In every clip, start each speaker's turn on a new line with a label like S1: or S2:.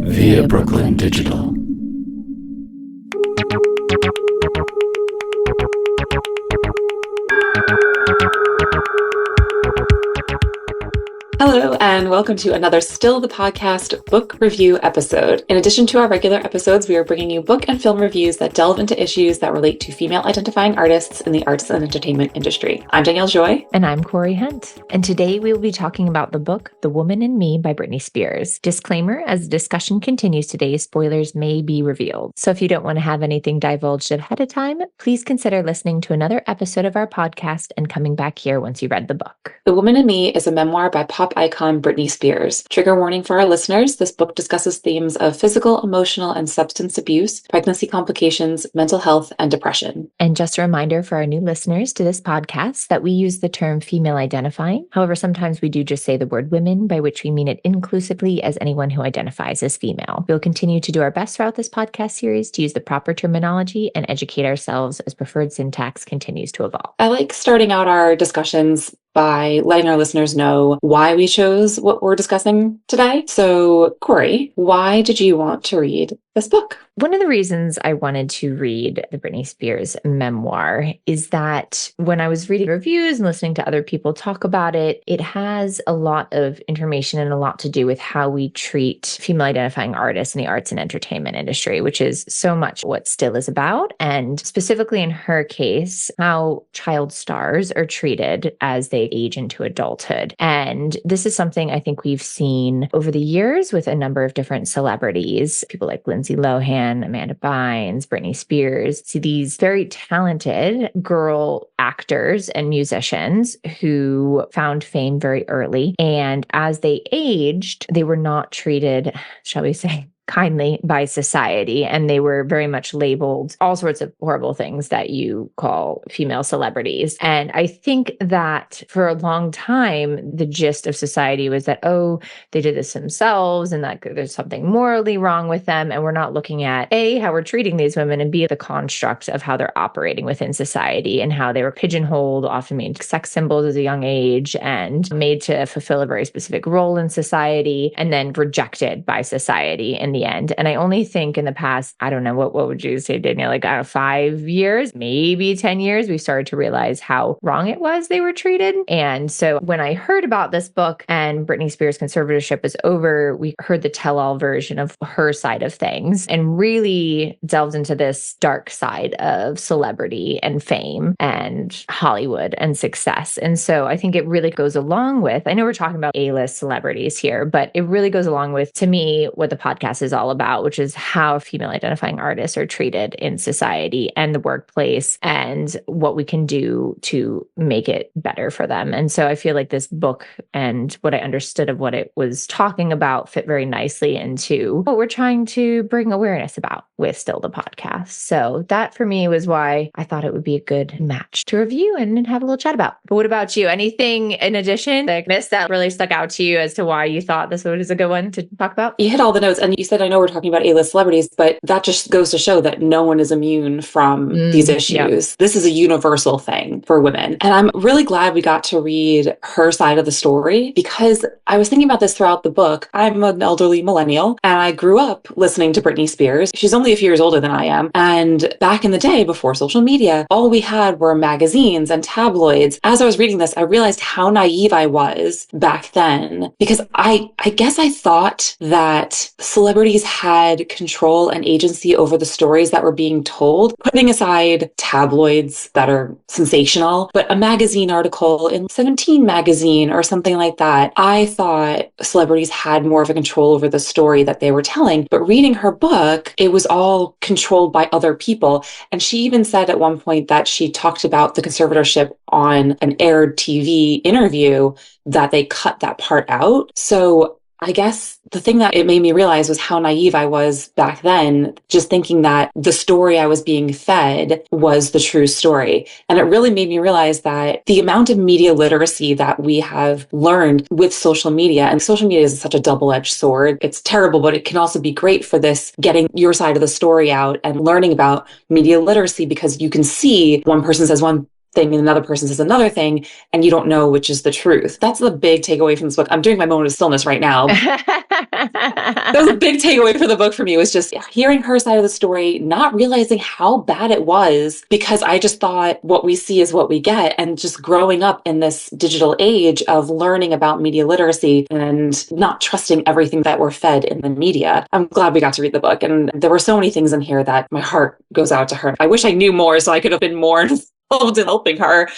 S1: via Brooklyn Digital.
S2: Hello, and welcome to another Still the Podcast book review episode. In addition to our regular episodes, we are bringing you book and film reviews that delve into issues that relate to female identifying artists in the arts and entertainment industry. I'm Danielle Joy.
S3: And I'm Cori Hundt. And today we will be talking about the book, The Woman in Me by Britney Spears. Disclaimer, as the discussion continues today, spoilers may be revealed. So if you don't want to have anything divulged ahead of time, please consider listening to another episode of our podcast and coming back here once you read the book.
S2: The Woman in Me is a memoir by pop icon Britney Spears. Trigger warning for our listeners, this book discusses themes of physical, emotional, and substance abuse, pregnancy complications, mental health, and depression.
S3: And just a reminder for our new listeners to this podcast that we use the term female identifying. However, sometimes we do just say the word women, by which we mean it inclusively as anyone who identifies as female. We'll continue to do our best throughout this podcast series to use the proper terminology and educate ourselves as preferred syntax continues to evolve.
S2: I like starting out our discussions by letting our listeners know why we chose what we're discussing today. So, Cori, why did you want to read this book?
S3: One of the reasons I wanted to read the Britney Spears memoir is that when I was reading reviews and listening to other people talk about it, it has a lot of information and a lot to do with how we treat female identifying artists in the arts and entertainment industry, which is so much what Still is about. And specifically in her case, how child stars are treated as they age into adulthood. And this is something I think we've seen over the years with a number of different celebrities, people like Lindsay Lohan, Amanda Bynes, Britney Spears. See these very talented girl actors and musicians who found fame very early. And as they aged, they were not treated, shall we say, kindly by society. And they were very much labeled all sorts of horrible things that you call female celebrities. And I think that for a long time, the gist of society was that, oh, they did this themselves and that there's something morally wrong with them. And we're not looking at A, how we're treating these women, and B, the construct of how they're operating within society and how they were pigeonholed, often made sex symbols at a young age and made to fulfill a very specific role in society and then rejected by society in the end. And I only think in the past, I don't know, what would you say, Danielle, like 5 years, maybe 10 years, we started to realize how wrong it was they were treated. And so when I heard about this book and Britney Spears' conservatorship was over, we heard the tell-all version of her side of things and really delved into this dark side of celebrity and fame and Hollywood and success. And so I think it really goes along with, I know we're talking about A-list celebrities here, but it really goes along with, to me, what the podcast is all about, which is how female identifying artists are treated in society and the workplace and what we can do to make it better for them. And so I feel like this book and what I understood of what it was talking about fit very nicely into what we're trying to bring awareness about with Still the Podcast. So that for me was why I thought it would be a good match to review and have a little chat about. But what about you? Anything in addition that I missed that really stuck out to you as to why you thought this was a good one to talk about?
S2: You hit all the notes, and you said, I know we're talking about A-list celebrities, but that just goes to show that no one is immune from these issues. Yeah. This is a universal thing for women. And I'm really glad we got to read her side of the story, because I was thinking about this throughout the book. I'm an elderly millennial and I grew up listening to Britney Spears. She's only a few years older than I am. And back in the day, before social media, all we had were magazines and tabloids. As I was reading this, I realized how naive I was back then, because I guess I thought that celebrities had control and agency over the stories that were being told, putting aside tabloids that are sensational, but a magazine article in 17 magazine or something like that. I thought celebrities had more of a control over the story that they were telling, but reading her book, it was all controlled by other people. And she even said at one point that she talked about the conservatorship on an aired TV interview, that they cut that part out. So I guess the thing that it made me realize was how naive I was back then, just thinking that the story I was being fed was the true story. And it really made me realize that the amount of media literacy that we have learned with social media, and social media is such a double-edged sword. It's terrible, but it can also be great for this, getting your side of the story out and learning about media literacy, because you can see one person says one thing and another person says another thing, and you don't know which is the truth. That's the big takeaway from this book. I'm doing my moment of stillness right now. That was a big takeaway for the book for me, was just hearing her side of the story, not realizing how bad it was, because I just thought what we see is what we get. And just growing up in this digital age of learning about media literacy and not trusting everything that we're fed in the media. I'm glad we got to read the book. And there were so many things in here that my heart goes out to her. I wish I knew more so I could have been more involved in helping her.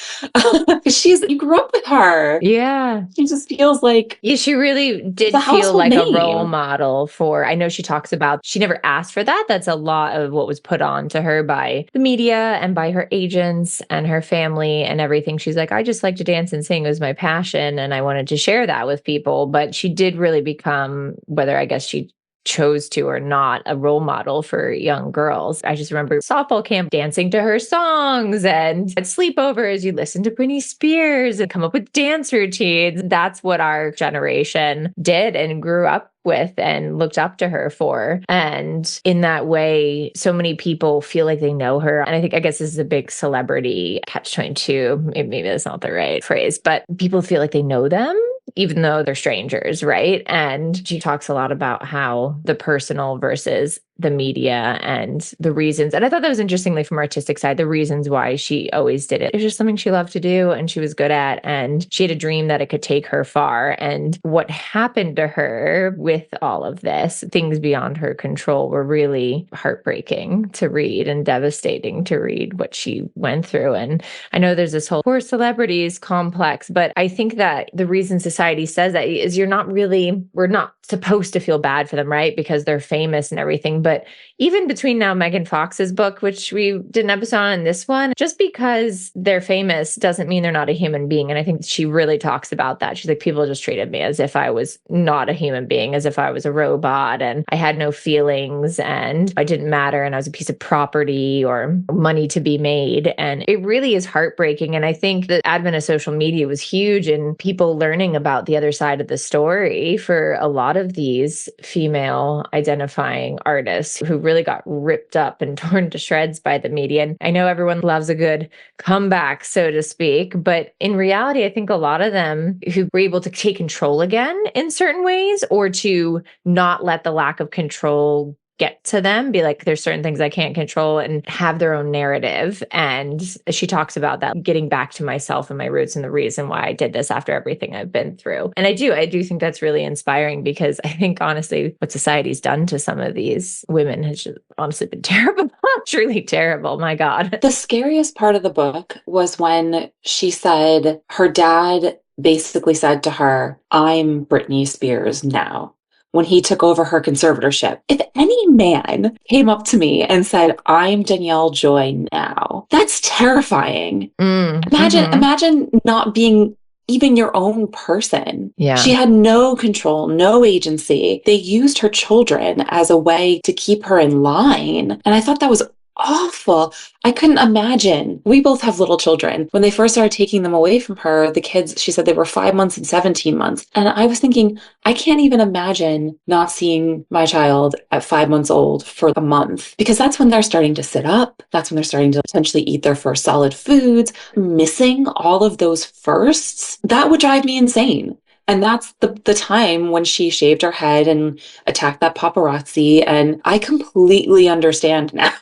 S2: You grew up with her.
S3: Yeah.
S2: She just feels like...
S3: Yeah, she really did feel like a role model for, I know she talks about, she never asked for that. That's a lot of what was put on to her by the media and by her agents and her family and everything. She's like, I just like to dance and sing. It was my passion. And I wanted to share that with people. But she did really become, whether I guess she chose to or not, a role model for young girls. I just remember softball camp dancing to her songs, and at sleepovers you listen to Britney Spears and come up with dance routines. That's what our generation did and grew up with and looked up to her for. And in that way, so many people feel like they know her. And I guess this is a big celebrity catch-22. Maybe that's not the right phrase, but people feel like they know them, even though they're strangers, right? And she talks a lot about how the personal versus the media and the reasons. And I thought that was interestingly from artistic side, the reasons why she always did it. It was just something she loved to do and she was good at. And she had a dream that it could take her far. And what happened to her with all of this, things beyond her control, were really heartbreaking to read and devastating to read what she went through. And I know there's this whole poor celebrities complex, but I think that the reason society says that is we're not supposed to feel bad for them, right? Because they're famous and everything. But even between now Megan Fox's book, which we did an episode on, and this one, just because they're famous doesn't mean they're not a human being. And I think she really talks about that. She's like, people just treated me as if I was not a human being, as if I was a robot and I had no feelings and I didn't matter and I was a piece of property or money to be made. And it really is heartbreaking. And I think the advent of social media was huge in people learning about the other side of the story for a lot of these female identifying artists who really got ripped up and torn to shreds by the media. And I know everyone loves a good comeback, so to speak, but in reality, I think a lot of them who were able to take control again in certain ways, or to not let the lack of control get to them, be like, there's certain things I can't control, and have their own narrative. And she talks about that, getting back to myself and my roots and the reason why I did this after everything I've been through. And I do think that's really inspiring, because I think honestly, what society's done to some of these women has just honestly been terrible, truly terrible. My God.
S2: The scariest part of the book was when she said her dad basically said to her, I'm Britney Spears now, when he took over her conservatorship. If any man came up to me and said, I'm Danielle Joy now, that's terrifying. Imagine not being even your own person.
S3: Yeah.
S2: She had no control, no agency. They used her children as a way to keep her in line. And I thought that was awful. I couldn't imagine. We both have little children. When they first started taking them away from her, the kids, she said they were 5 months and 17 months. And I was thinking, I can't even imagine not seeing my child at 5 months old for a month, because that's when they're starting to sit up. That's when they're starting to potentially eat their first solid foods. Missing all of those firsts, that would drive me insane. And that's the time when she shaved her head and attacked that paparazzi. And I completely understand now.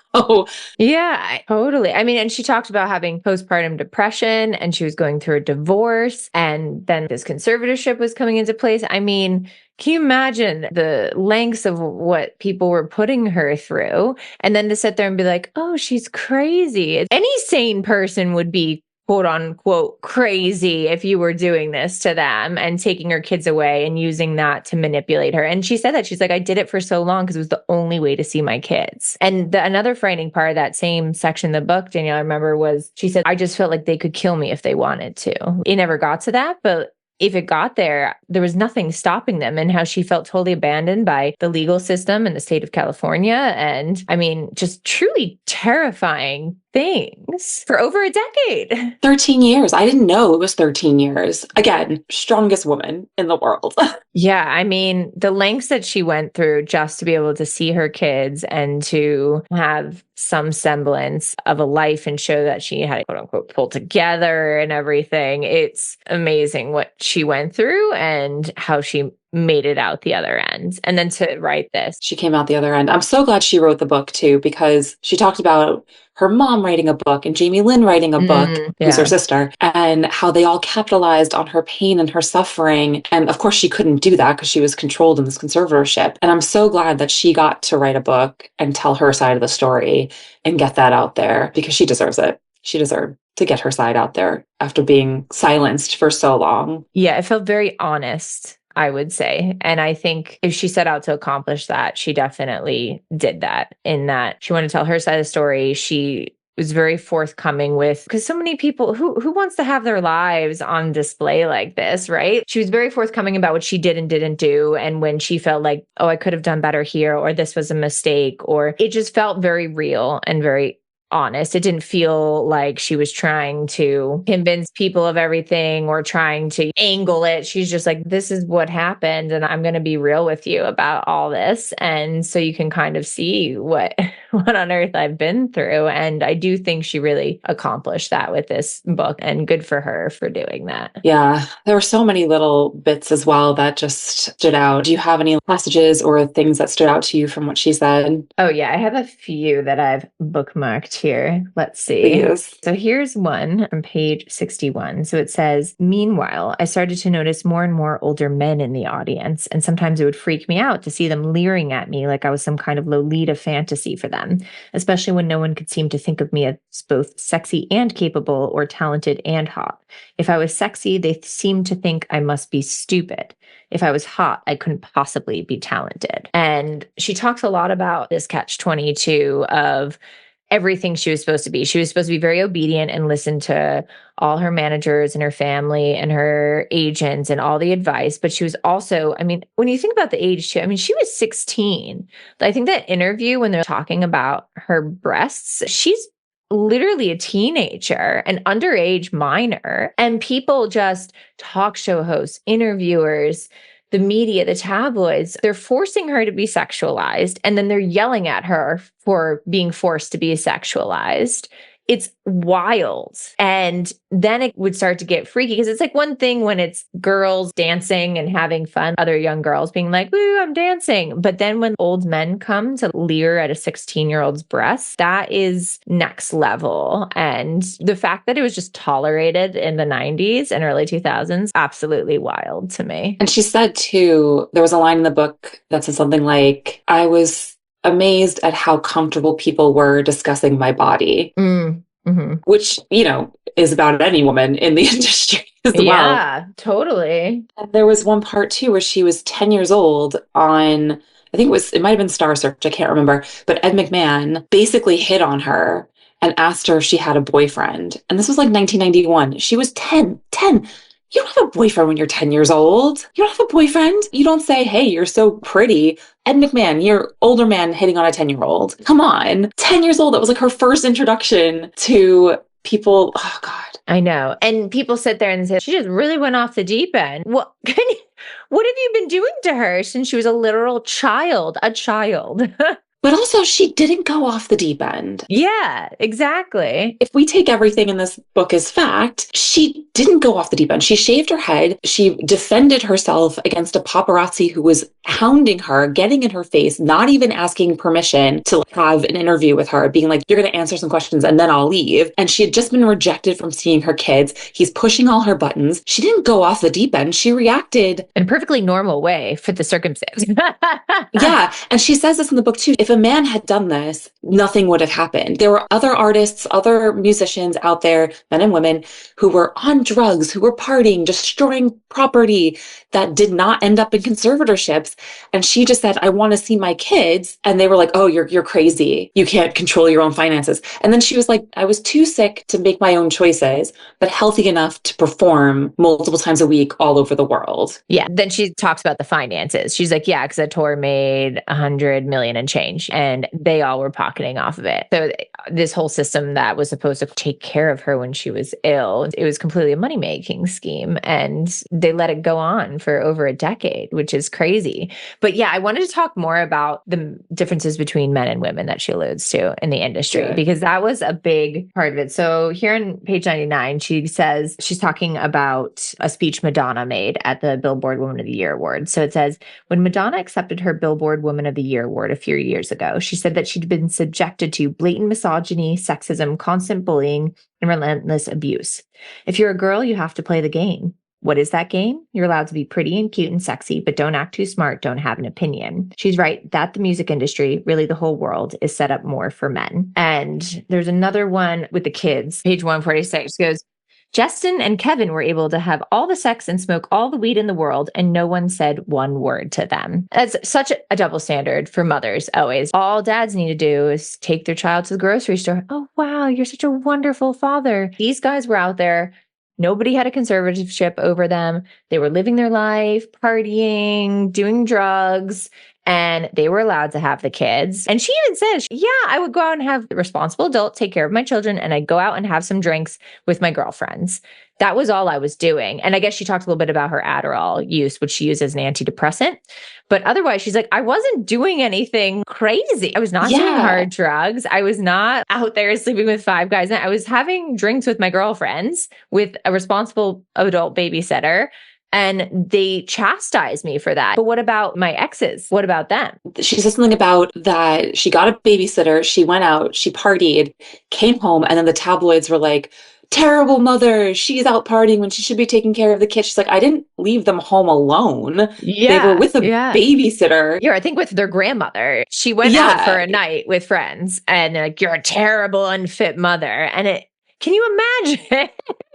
S3: Yeah, totally. I mean, and she talked about having postpartum depression, and she was going through a divorce, and then this conservatorship was coming into place. I mean, can you imagine the lengths of what people were putting her through? And then to sit there and be like, oh, she's crazy. Any sane person would be quote unquote crazy if you were doing this to them and taking her kids away and using that to manipulate her. And she said that, she's like, I did it for so long because it was the only way to see my kids. And another frightening part of that same section of the book, Danielle, I remember, was she said, I just felt like they could kill me if they wanted to. It never got to that, but if it got there, there was nothing stopping them, and how she felt totally abandoned by the legal system in the state of California. And I mean, just truly terrifying things for over a decade.
S2: 13 years. I didn't know it was 13 years. Again, strongest woman in the world.
S3: Yeah, I mean, the lengths that she went through just to be able to see her kids and to have some semblance of a life and show that she had, quote unquote, pulled together and everything. It's amazing what she went through and how she made it out the other end. And then to write this.
S2: She came out the other end. I'm so glad she wrote the book too, because she talked about her mom writing a book and Jamie Lynn writing a book, who's her sister, and how they all capitalized on her pain and her suffering. And of course, she couldn't do that because she was controlled in this conservatorship. And I'm so glad that she got to write a book and tell her side of the story and get that out there, because she deserves it. She deserved to get her side out there after being silenced for so long.
S3: Yeah, it felt very honest, I would say. And I think if she set out to accomplish that, she definitely did that, in that she wanted to tell her side of the story. She was very forthcoming with, because so many people who wants to have their lives on display like this, right? She was very forthcoming about what she did and didn't do. And when she felt like, oh, I could have done better here, or this was a mistake, or it just felt very real and very honest. It didn't feel like she was trying to convince people of everything or trying to angle it. She's just like, this is what happened, and I'm going to be real with you about all this. And so you can kind of see what on earth I've been through. And I do think she really accomplished that with this book, and good for her for doing that.
S2: Yeah, there were so many little bits as well that just stood out. Do you have any passages or things that stood out to you from what she said?
S3: Oh yeah, I have a few that I've bookmarked here. Let's see.
S2: Please.
S3: So here's one on page 61. So it says, meanwhile, I started to notice more and more older men in the audience, and sometimes it would freak me out to see them leering at me like I was some kind of Lolita fantasy for them, especially when no one could seem to think of me as both sexy and capable, or talented and hot. If I was sexy, they seemed to think I must be stupid. If I was hot, I couldn't possibly be talented. And she talks a lot about this catch-22 of everything she was supposed to be. She was supposed to be very obedient and listen to all her managers and her family and her agents and all the advice. But she was also, I mean, when you think about the age too, I mean, she was 16. I think that interview when they're talking about her breasts, she's literally a teenager, an underage minor, and people just, talk show hosts, interviewers, the media, the tabloids, they're forcing her to be sexualized, and then they're yelling at her for being forced to be sexualized. It's wild. And then it would start to get freaky, because it's like one thing when it's girls dancing and having fun, other young girls being like, woo, I'm dancing. But then when old men come to leer at a 16-year-old's breasts, that is next level. And the fact that it was just tolerated in the 90s and early 2000s, absolutely wild to me.
S2: And she said too, there was a line in the book that said something like, I was amazed at how comfortable people were discussing my body, which, you know, is about any woman in the industry as well.
S3: Yeah, totally.
S2: And there was one part too where she was 10 years old on, I think it might have been Star Search, I can't remember, but Ed McMahon basically hit on her and asked her if she had a boyfriend. And this was like 1991. She was 10. You don't have a boyfriend when you're 10 years old. You don't have a boyfriend. You don't say, hey, you're so pretty. Ed McMahon, you're older man hitting on a 10-year-old. Come on. 10 years old. That was like her first introduction to people. Oh, God.
S3: I know. And people sit there and say, she just really went off the deep end. What have you been doing to her since she was a literal child? A child.
S2: But also, she didn't go off the deep end.
S3: Yeah, exactly.
S2: If we take everything in this book as fact, she didn't go off the deep end. She shaved her head. She defended herself against a paparazzi who was hounding her, getting in her face, not even asking permission to have an interview with her, being like, you're going to answer some questions and then I'll leave. And she had just been rejected from seeing her kids. He's pushing all her buttons. She didn't go off the deep end. She reacted
S3: in a perfectly normal way for the circumstance.
S2: Yeah. And she says this in the book too. If a man had done this, nothing would have happened. There were other artists, other musicians out there, men and women, who were on drugs, who were partying, destroying property, that did not end up in conservatorships. And she just said, I want to see my kids. And they were like, oh, you're crazy. You can't control your own finances. And then she was like, I was too sick to make my own choices, but healthy enough to perform multiple times a week all over the world.
S3: Yeah. Then she talks about the finances. She's like, yeah, because that tour made $100 million and change. marriage, and they all were pocketing off of it. So this whole system that was supposed to take care of her when she was ill, it was completely a money-making scheme. And they let it go on for over a decade, which is crazy. But yeah, I wanted to talk more about the differences between men and women that she alludes to in the industry, because that was a big part of it. So here on page 99, she says, she's talking about a speech Madonna made at the Billboard Woman of the Year Award. So it says, when Madonna accepted her Billboard Woman of the Year award a few years ago, she said that she'd been subjected to blatant misogyny, sexism, constant bullying, and relentless abuse. If you're a girl, you have to play the game. What is that game? You're allowed to be pretty and cute and sexy, but don't act too smart, don't have an opinion. She's right that the music industry, really the whole world, is set up more for men. And there's another one with the kids. Page 146 goes, Justin and Kevin were able to have all the sex and smoke all the weed in the world, and no one said one word to them. That's such a double standard for mothers always. All dads need to do is take their child to the grocery store. Oh, wow, you're such a wonderful father. These guys were out there. Nobody had a conservatorship over them. They were living their life, partying, doing drugs, and they were allowed to have the kids. And she even says, yeah, I would go out and have the responsible adult take care of my children, and I'd go out and have some drinks with my girlfriends. That was all I was doing. And I guess she talked a little bit about her Adderall use, which she used as an antidepressant. But otherwise, she's like, I wasn't doing anything crazy. I was not doing hard drugs. I was not out there sleeping with 5 guys. I was having drinks with my girlfriends with a responsible adult babysitter. And they chastised me for that. But what about my exes? What about them?
S2: She said something about that she got a babysitter, she went out, she partied, came home, and then the tabloids were like, terrible mother, she's out partying when she should be taking care of the kids. She's like, I didn't leave them home alone. They were with a babysitter.
S3: Yeah, I think with their grandmother. She went out for a night with friends, and they're like, you're a terrible, unfit mother. And can you imagine?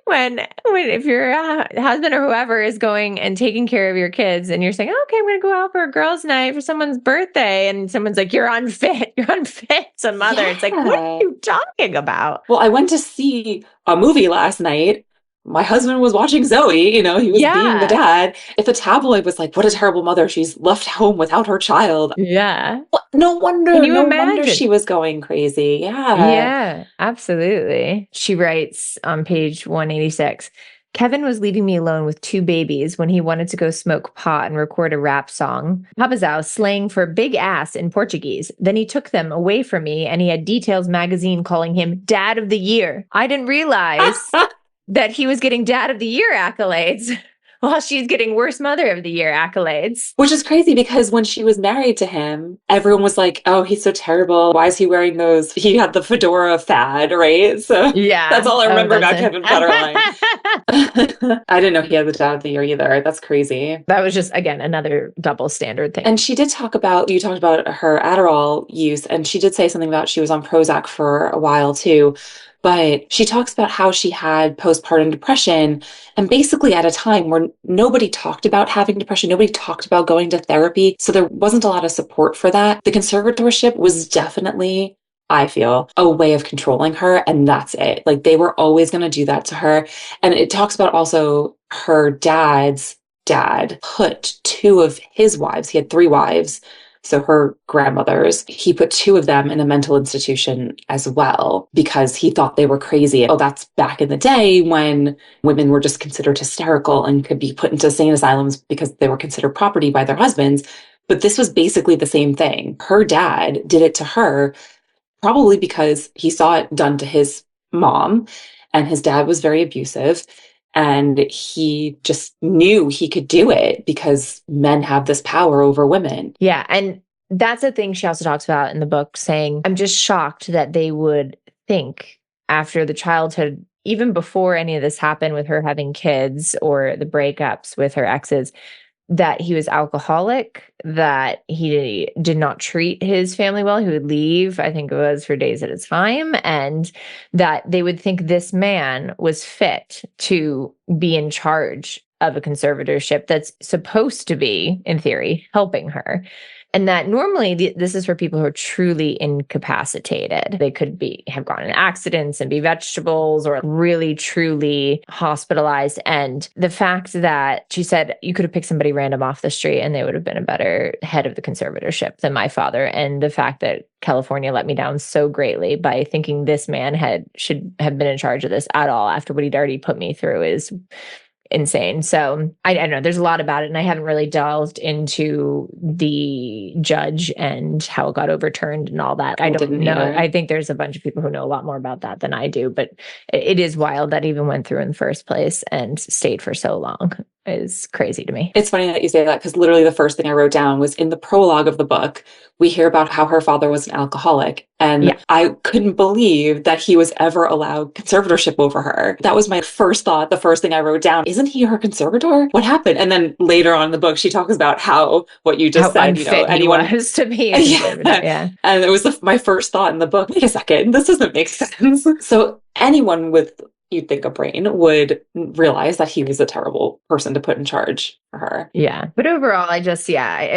S3: When if your husband or whoever is going and taking care of your kids and you're saying, okay, I'm going to go out for a girls' night for someone's birthday. And someone's like, you're unfit as a mother. It's like, what are you talking about?
S2: Well, I went to see a movie last night. My husband was watching Zoe, he was being the dad. If a tabloid was like, what a terrible mother, she's left home without her child.
S3: Yeah.
S2: Well, no wonder.
S3: Can you
S2: wonder she was going crazy. Yeah.
S3: Yeah, absolutely. She writes on page 186, Kevin was leaving me alone with 2 babies when he wanted to go smoke pot and record a rap song. Papazão, slang for big ass in Portuguese. Then he took them away from me, and he had Details magazine calling him Dad of the Year. I didn't realize that he was getting Dad of the Year accolades while she's getting Worst Mother of the Year accolades.
S2: Which is crazy because when she was married to him, everyone was like, oh, he's so terrible. Why is he wearing those? He had the fedora fad, right? So that's all I remember about Kevin Federline. I didn't know he had the Dad of the Year either. That's crazy.
S3: That was just, again, another double standard thing.
S2: And she did talk about, you talked about her Adderall use, and she did say something about she was on Prozac for a while too. But she talks about how she had postpartum depression, and basically at a time where nobody talked about having depression, nobody talked about going to therapy. So there wasn't a lot of support for that. The conservatorship was definitely, I feel, a way of controlling her. And that's it. Like they were always going to do that to her. And it talks about also her dad's dad put 2 of his wives, he had 3 wives, so her grandmothers, he put 2 of them in a mental institution as well because he thought they were crazy. Oh, that's back in the day when women were just considered hysterical and could be put into insane asylums because they were considered property by their husbands. But this was basically the same thing. Her dad did it to her probably because he saw it done to his mom, and his dad was very abusive. And he just knew he could do it because men have this power over women.
S3: Yeah. And that's the thing she also talks about in the book, saying, I'm just shocked that they would think after the childhood, even before any of this happened with her having kids or the breakups with her exes, that he was alcoholic, that he did not treat his family well. He would leave, I think it was for days at a time, and that they would think this man was fit to be in charge of a conservatorship that's supposed to be, in theory, helping her. And that normally this is for people who are truly incapacitated. They could have gone in accidents and be vegetables or really truly hospitalized. And the fact that she said you could have picked somebody random off the street and they would have been a better head of the conservatorship than my father. And the fact that California let me down so greatly by thinking this man should have been in charge of this at all after what he'd already put me through is insane. So I don't know. There's a lot about it, and I haven't really delved into the judge and how it got overturned and all that. I don't know.
S2: Either.
S3: I think there's a bunch of people who know a lot more about that than I do, but it is wild that even went through in the first place and stayed for so long. Is crazy to me.
S2: It's funny that you say that, because literally the first thing I wrote down was in the prologue of the book, we hear about how her father was an alcoholic. And I couldn't believe that he was ever allowed conservatorship over her. That was my first thought. The first thing I wrote down, isn't he her conservator? What happened? And then later on in the book, she talks about how, what you just said,
S3: anyone was to be a conservator. Yeah.
S2: And it was my first thought in the book, wait a second, this doesn't make sense. So anyone with, you'd think, a brain would realize that he was a terrible person to put in charge for her.
S3: Yeah. But overall, I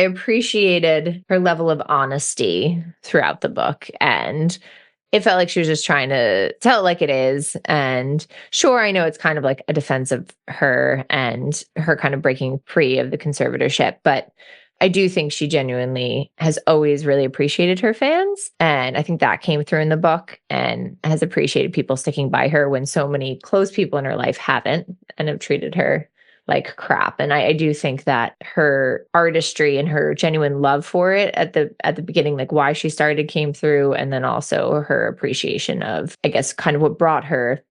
S3: appreciated her level of honesty throughout the book. And it felt like she was just trying to tell it like it is. And sure, I know it's kind of like a defense of her and her kind of breaking free of the conservatorship, but I do think she genuinely has always really appreciated her fans. And I think that came through in the book, and has appreciated people sticking by her when so many close people in her life haven't and have treated her like crap. And I do think that her artistry and her genuine love for it at the beginning, like why she started, came through. And then also her appreciation of, I guess, kind of what brought her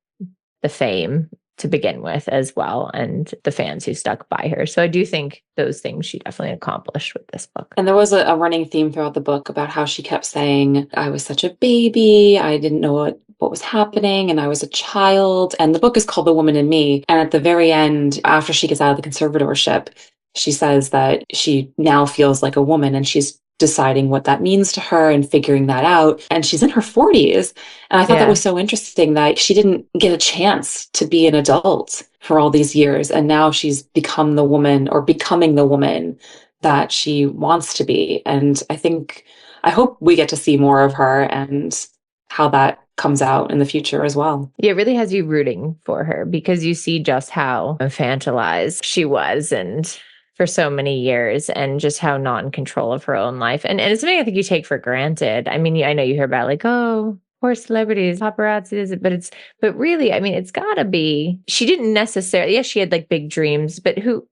S3: the fame to begin with as well, and the fans who stuck by her. So I do think those things she definitely accomplished with this book.
S2: And there was a running theme throughout the book about how she kept saying, I was such a baby, I didn't know what was happening, and I was a child. And the book is called The Woman in Me. And at the very end, after she gets out of the conservatorship, she says that she now feels like a woman, and she's deciding what that means to her and figuring that out. And she's in her 40s. And I thought that was so interesting that she didn't get a chance to be an adult for all these years. And now she's becoming the woman that she wants to be. And I hope we get to see more of her and how that comes out in the future as well.
S3: Yeah, it really has you rooting for her, because you see just how infantilized she was and for so many years, and just how not in control of her own life. And it's something I think you take for granted. I mean, I know you hear about like, oh, poor celebrities, paparazzi, but really, I mean, it's gotta be, she didn't necessarily, yes, she had like big dreams, but who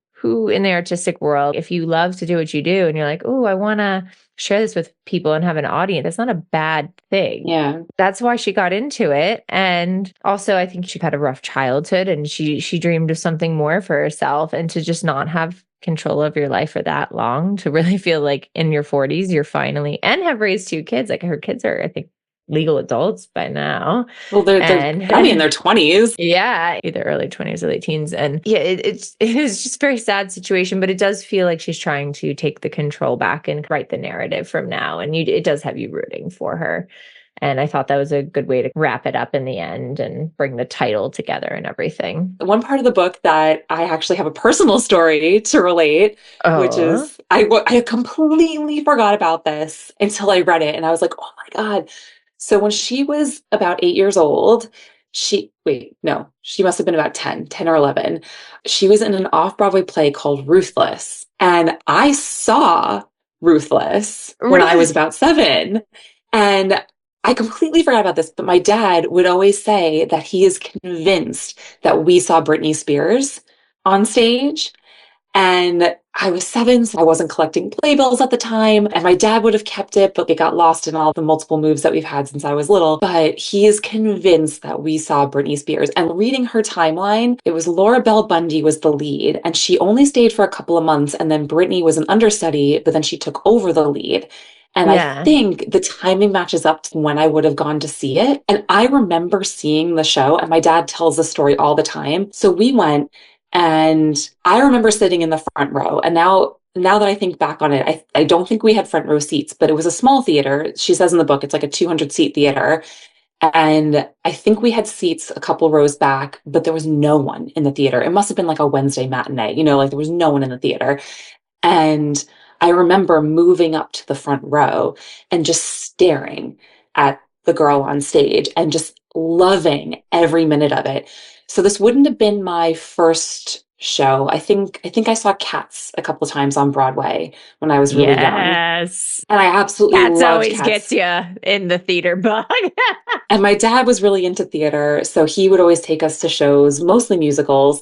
S3: in the artistic world, if you love to do what you do and you're like, oh, I want to share this with people and have an audience, that's not a bad thing.
S2: Yeah.
S3: That's why she got into it. And also, I think she had a rough childhood, and she dreamed of something more for herself, and to just not have control of your life for that long, to really feel like in your 40s, you're finally, and have raised 2 kids. Like her kids are, I think, legal adults by now.
S2: Well, they're probably in their 20s.
S3: Yeah, either early 20s or late teens. And yeah, it is just a very sad situation, but it does feel like she's trying to take the control back and write the narrative from now. And it does have you rooting for her. And I thought that was a good way to wrap it up in the end and bring the title together and everything.
S2: One part of the book that I actually have a personal story to relate, which is, I completely forgot about this until I read it. And I was like, oh my God. So when she was about 8 years old, she must have been about 10 or 11. She was in an off-Broadway play called Ruthless. And I saw Ruthless when I was about 7. And I completely forgot about this, but my dad would always say that he is convinced that we saw Britney Spears on stage. And I was 7, so I wasn't collecting playbills at the time. And my dad would have kept it, but it got lost in all the multiple moves that we've had since I was little. But he is convinced that we saw Britney Spears. And reading her timeline, it was Laura Bell Bundy was the lead. And she only stayed for a couple of months. And then Britney was an understudy, but then she took over the lead. And I think the timing matches up to when I would have gone to see it. And I remember seeing the show, and my dad tells the story all the time. So we went, and I remember sitting in the front row. And now that I think back on it, I don't think we had front row seats, but it was a small theater. She says in the book, it's like a 200-seat theater. And I think we had seats a couple rows back, but there was no one in the theater. It must have been like a Wednesday matinee, like there was no one in the theater. And I remember moving up to the front row and just staring at the girl on stage and just loving every minute of it. So this wouldn't have been my first show. I think I saw Cats a couple of times on Broadway when I was really young.
S3: Yes.
S2: And I absolutely
S3: Cats
S2: loved
S3: always
S2: Cats.
S3: gets you in the theater bug.
S2: And my dad was really into theater, so he would always take us to shows, mostly musicals.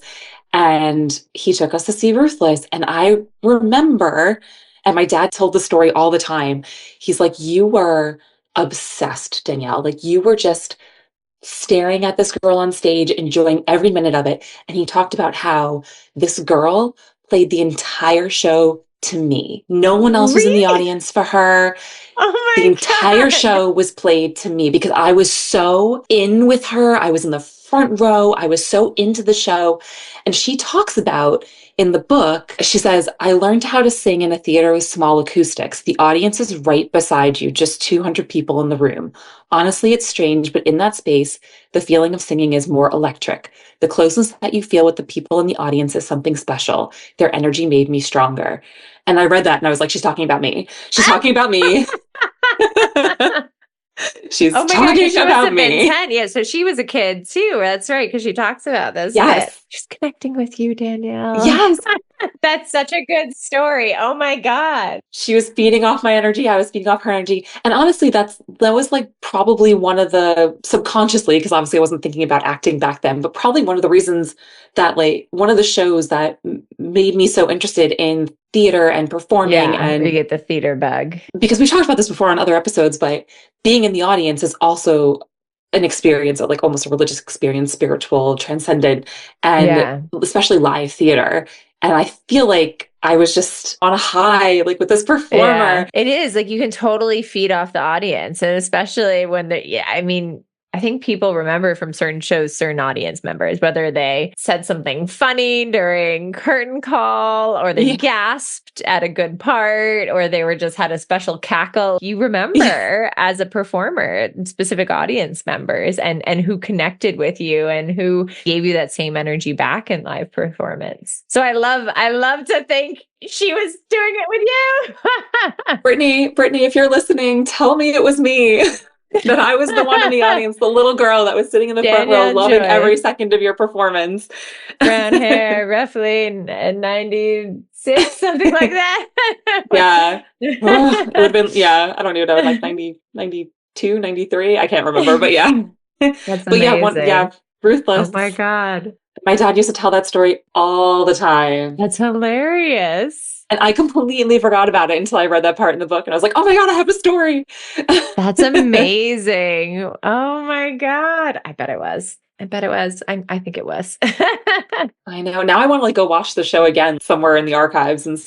S2: And he took us to see Ruthless. And I remember, and my dad told the story all the time. He's like, you were obsessed, Danielle. Like you were just staring at this girl on stage, enjoying every minute of it. And he talked about how this girl played the entire show to me. No one else was in the audience for her.
S3: Oh
S2: The
S3: my
S2: entire
S3: God.
S2: show was played to me because I was so in with her. I was in the front row. I was so into the show. And she talks about in the book, she says, I learned how to sing in a theater with small acoustics. The audience is right beside you, just 200 people in the room. Honestly, it's strange, but in that space, the feeling of singing is more electric. The closeness that you feel with the people in the audience is something special. Their energy made me stronger. And I read that and I was like, she's talking about me. She's talking about me. She's
S3: Oh my God,
S2: talking
S3: she must
S2: about
S3: have been
S2: me.
S3: 10. Yeah, so she was a kid too. That's right, because she talks about this.
S2: Yes.
S3: She's connecting with you, Danielle.
S2: Yes.
S3: That's such a good story. Oh my God.
S2: She was feeding off my energy. I was feeding off her energy. And honestly, that was like probably one of the subconsciously, because obviously I wasn't thinking about acting back then, but probably one of the reasons that like one of the shows that made me so interested in theater and performing. And
S3: you get the theater bug.
S2: Because we talked about this before on other episodes, but being in the audience is also an experience, like almost a religious experience, spiritual, transcendent, and especially live theater. And I feel like I was just on a high, like with this performer.
S3: Yeah, it is like you can totally feed off the audience. And especially when I think people remember from certain shows, certain audience members, whether they said something funny during curtain call or they gasped at a good part or they were just had a special cackle. You remember as a performer, specific audience members and who connected with you and who gave you that same energy back in live performance. So I love to think she was doing it with
S2: you. Britney, if you're listening, tell me it was me. That I was the one in the audience, the little girl that was sitting in the front row, loving every second of your performance.
S3: Brown hair, roughly 96, something like that.
S2: Yeah. It would have been, I don't even know, like 90, 92, 93. I can't remember, but yeah.
S3: That's
S2: but
S3: amazing.
S2: Ruthless.
S3: Oh my God.
S2: My dad used to tell that story all the time.
S3: That's hilarious.
S2: And I completely forgot about it until I read that part in the book. And I was like, oh my God, I have a story.
S3: That's amazing. Oh my God. I bet it was. I think it was.
S2: I know. Now I want to like go watch the show again somewhere in the archives and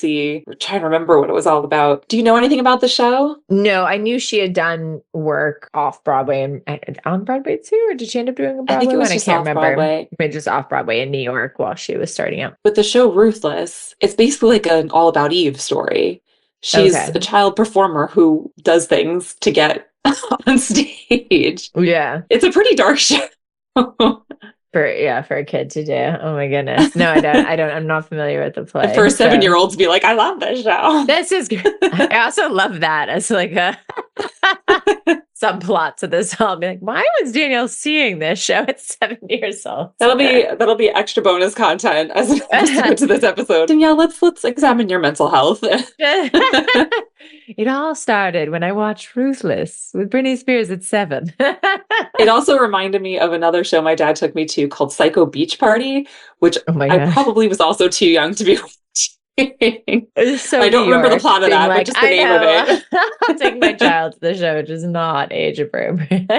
S2: try to remember what it was all about. Do you know anything about the show?
S3: No, I knew she had done work off Broadway and on Broadway too, or did she end up doing a Broadway?
S2: I think it was just off Broadway.
S3: Maybe just off Broadway in New York while she was starting out.
S2: But the show Ruthless, it's basically like an All About Eve story. She's a child performer who does things to get on stage.
S3: Yeah.
S2: It's a pretty dark show.
S3: For a kid to do. Oh my goodness. No, I'm not familiar with the play.
S2: For a 7-year-old to be like, I love this show.
S3: This is good. I also love that as like a subplot to this. I'll be like, why was Danielle seeing this show at 7 years old?
S2: That'll be extra bonus content as an episode to this episode. Danielle, let's examine your mental health.
S3: It all started when I watched Ruthless with Britney Spears at 7.
S2: It also reminded me of another show my dad took me to called Psycho Beach Party, which I probably was also too young to be watching.
S3: So
S2: I don't remember the plot of that, but just the name of it.
S3: I'll take my child to the show, which is not age appropriate.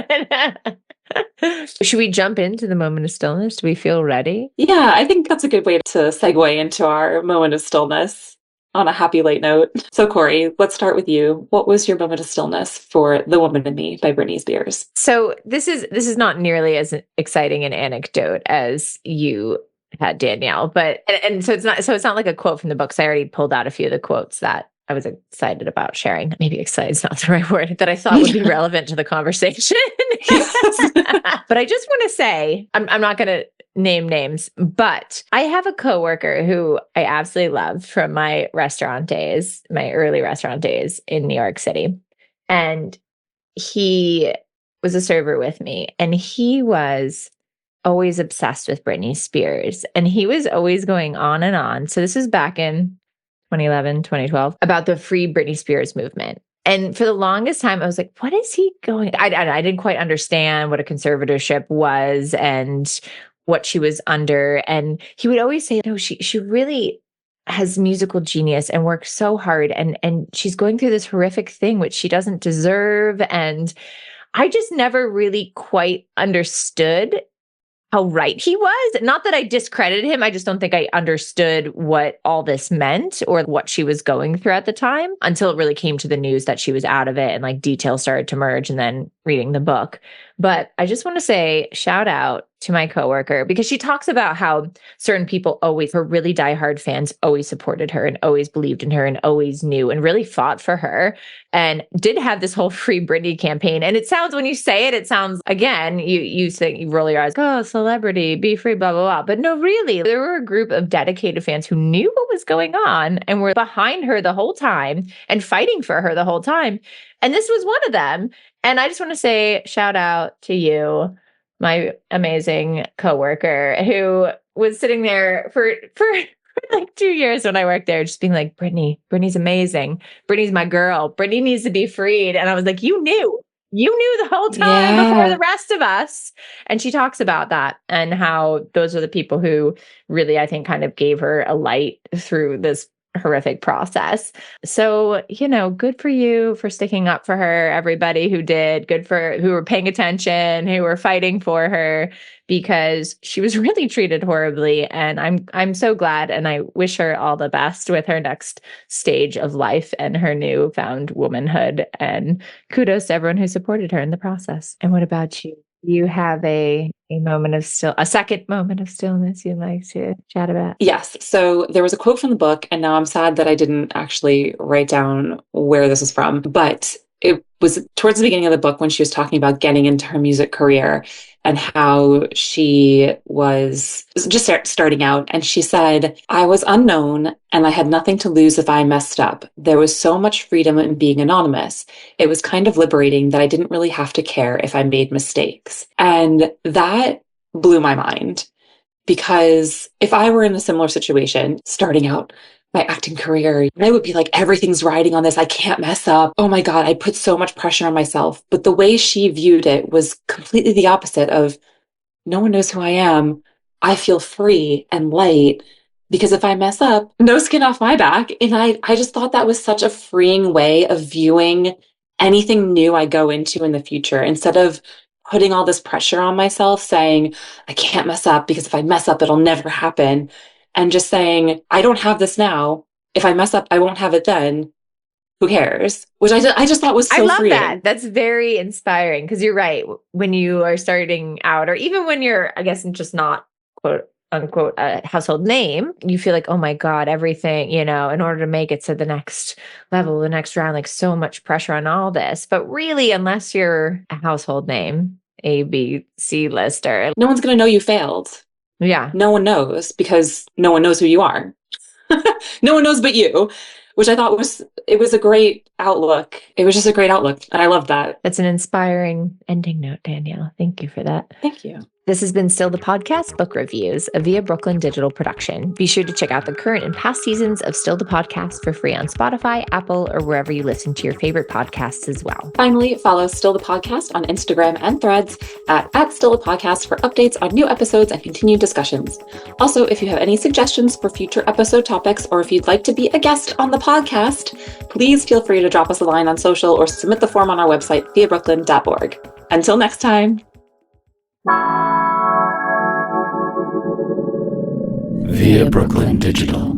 S3: Should we jump into the moment of stillness? Do we feel ready?
S2: Yeah, I think that's a good way to segue into our moment of stillness on a happy late note. So Cori, let's start with you. What was your moment of stillness for The Woman in Me by Britney Spears?
S3: So this is not nearly as exciting an anecdote as you had, Danielle, but and so it's not like a quote from the book. So I already pulled out a few of the quotes that I was excited about sharing. Maybe excited is not the right word, that I thought would be relevant to the conversation. But I just want to say, I'm not going to name names, but I have a coworker who I absolutely loved from my restaurant days, my early restaurant days in New York City. And he was a server with me, and he was always obsessed with Britney Spears. And he was always going on and on. So this was back in 2011, 2012, about the Free Britney Spears movement. And for the longest time, I was like, what is he going? I didn't quite understand what a conservatorship was and what she was under. And he would always say, no, she really has musical genius and works so hard. And she's going through this horrific thing, which she doesn't deserve. And I just never really quite understood how right he was. Not that I discredited him. I just don't think I understood what all this meant or what she was going through at the time until it really came to the news that she was out of it and like details started to merge and then reading the book. But I just want to say shout out to my coworker because she talks about how certain people always, her really diehard fans always supported her and always believed in her and always knew and really fought for her and did have this whole Free Britney campaign. And it sounds, when you say it, it sounds, again, you say, you roll your eyes, oh, celebrity, be free, blah, blah, blah. But no, really, there were a group of dedicated fans who knew what was going on and were behind her the whole time and fighting for her the whole time. And this was one of them. And I just want to say shout out to you, my amazing coworker who was sitting there for like 2 years when I worked there, just being like, Britney's amazing. Britney's my girl. Britney needs to be freed. And I was like, you knew the whole time before the rest of us. And she talks about that and how those are the people who really, I think, kind of gave her a light through this horrific process. So, good for you for sticking up for her, everybody who did, good for who were paying attention, who were fighting for her, because she was really treated horribly. And I'm so glad, and I wish her all the best with her next stage of life and her newfound womanhood. And kudos to everyone who supported her in the process. And what about you? You have a second moment of stillness you'd like to chat about?
S2: Yes. So there was a quote from the book, and now I'm sad that I didn't actually write down where this is from, but it was towards the beginning of the book when she was talking about getting into her music career and how she was just starting out. And she said, I was unknown and I had nothing to lose if I messed up. There was so much freedom in being anonymous. It was kind of liberating that I didn't really have to care if I made mistakes. And that blew my mind, because if I were in a similar situation, starting out my acting career, I would be like, everything's riding on this. I can't mess up. Oh my God, I put so much pressure on myself. But the way she viewed it was completely the opposite of, no one knows who I am. I feel free and light because if I mess up, no skin off my back. And I just thought that was such a freeing way of viewing anything new I go into in the future, instead of putting all this pressure on myself, saying, I can't mess up because if I mess up, it'll never happen. And just saying, I don't have this now. If I mess up, I won't have it then. Who cares? Which I just thought was so freeing. I love
S3: that. That's very inspiring, because you're right. When you are starting out, or even when you're, I guess, just not quote unquote a household name, you feel like, oh my God, everything, in order to make it to the next level, the next round, like so much pressure on all this. But really, unless you're a household name, A, B, C lister,
S2: no one's going to know you failed.
S3: Yeah.
S2: No one knows, because no one knows who you are. No one knows but you, which I thought was a great outlook. It was just a great outlook. And I love that.
S3: That's an inspiring ending note, Danielle. Thank you for that.
S2: Thank you.
S3: This has been Still the Podcast Book Reviews, a Via Brooklyn digital production. Be sure to check out the current and past seasons of Still the Podcast for free on Spotify, Apple, or wherever you listen to your favorite podcasts as well.
S2: Finally, follow Still the Podcast on Instagram and Threads at Still the Podcast for updates on new episodes and continued discussions. Also, if you have any suggestions for future episode topics, or if you'd like to be a guest on the podcast, please feel free to drop us a line on social or submit the form on our website, viabrooklyn.org. Until next time.
S1: Via Brooklyn Digital.